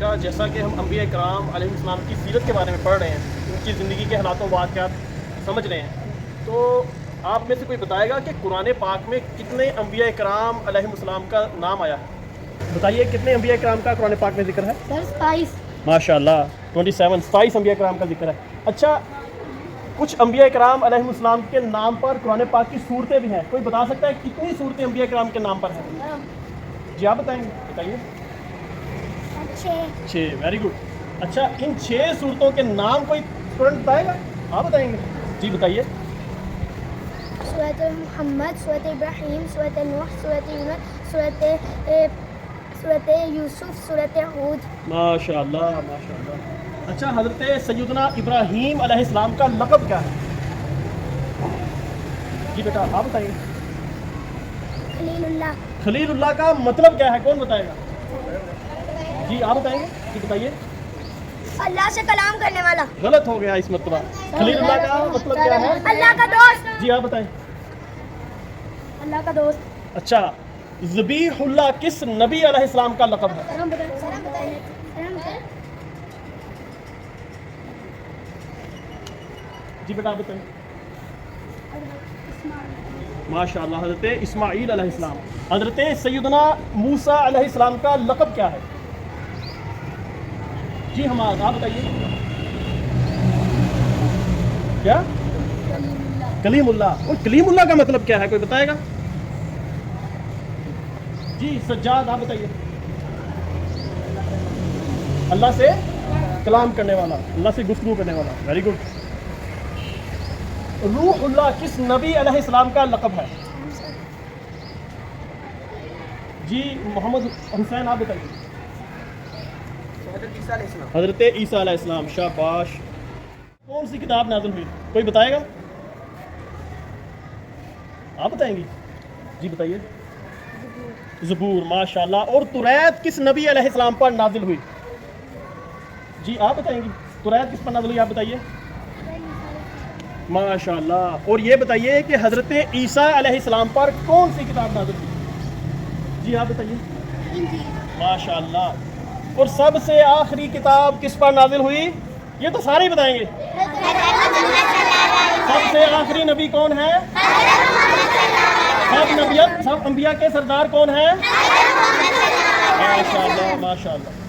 گا، جیسا کہ ہم انبیاء کرام علیہ السلام کی سیرت کے بارے میں پڑھ رہے ہیں، ان کی زندگی کے حالات و واقعات سمجھ رہے ہیں، تو آپ میں سے کوئی بتائے گا کہ قرآن پاک میں کتنے انبیاء کرام علیہ السلام کا نام آیا ہے؟ بتائیے کتنے انبیاء کرام کا قرآن پاک میں ذکر ہے؟ 27. ماشاء اللہ 27 انبیاء کرام کا ذکر ہے۔ اچھا، کچھ انبیاء کرام علیہ السلام کے نام پر قرآن پاک کی صورتیں بھی ہیں، کوئی بتا سکتا ہے کتنی صورتیں انبیاء کرام کے نام پر ہیں؟ جی آپ بتائیں گے، بتائیے۔ 6 ویری گڈ۔ اچھا، ان 6 صورتوں کے نام کوئی اسٹوڈنٹ بتائے گا؟ آپ بتائیں گے؟ جی بتائیے۔ سورۃ محمد، سورۃ ابراہیم، سورۃ نوح، سورۃ یونس، سورۃ یوسف، سورۃ ہود۔ ماشاء اللہ ماشاء اللہ۔ اچھا، حضرت سیدنا ابراہیم علیہ السلام کا لقب کیا ہے؟ جی بیٹا آپ بتائیے۔ خلیل اللہ۔ خلیل اللہ کا مطلب کیا ہے، کون بتائے گا؟ جی آپ بتائیں گے؟ جی بتائیے۔ اللہ سے کلام کرنے والا۔ غلط ہو گیا اس مرتبہ۔ خلیل اللہ کا مطلب کیا ہے؟ اللہ کا دوست۔ جی آپ بتائیں۔ اللہ کا دوست۔ اچھا، ذبیح اللہ کس نبی علیہ السلام کا لقب ہے؟ جی بیٹا آپ بتائیں۔ ماشاء اللہ، حضرت اسماعیل علیہ السلام۔ حضرت سیدنا موسیٰ علیہ السلام کا لقب کیا ہے؟ جی حماد آپ بتائیے۔ کیا؟ کلیم اللہ۔ اور کلیم اللہ کا مطلب کیا ہے، کوئی بتائے گا؟ جی سجاد آپ بتائیے۔ اللہ سے کلام کرنے والا، اللہ سے گفتگو کرنے والا، ویری گڈ۔ روح اللہ کس نبی علیہ السلام کا لقب ہے؟ جی محمد حسین آپ بتائیے۔ حضرت عیسیٰ علیہ السلام، شاباش۔ کون سی کتاب نازل ہوئی، کوئی بتائے گا؟ آپ بتائیں گی؟ جی بتائیے۔ زبور، ماشاء اللہ۔ اور توریت کس نبی علیہ السلام پر نازل ہوئی؟ جی آپ بتائیں گی، توریت کس پر نازل ہوئی، آپ بتائیے۔ ماشاء اللہ۔ اور یہ بتائیے کہ حضرت عیسیٰ علیہ السلام پر کون سی کتاب نازل ہوئی؟ جی آپ بتائیے۔ ماشاء اللہ۔ اور سب سے آخری کتاب کس پر نازل ہوئی؟ یہ تو سارے ہی بتائیں گے۔ سب سے آخری نبی کون ہے؟ سب انبیاء کے سردار کون ہیں؟ ماشاء اللہ ماشاء اللہ۔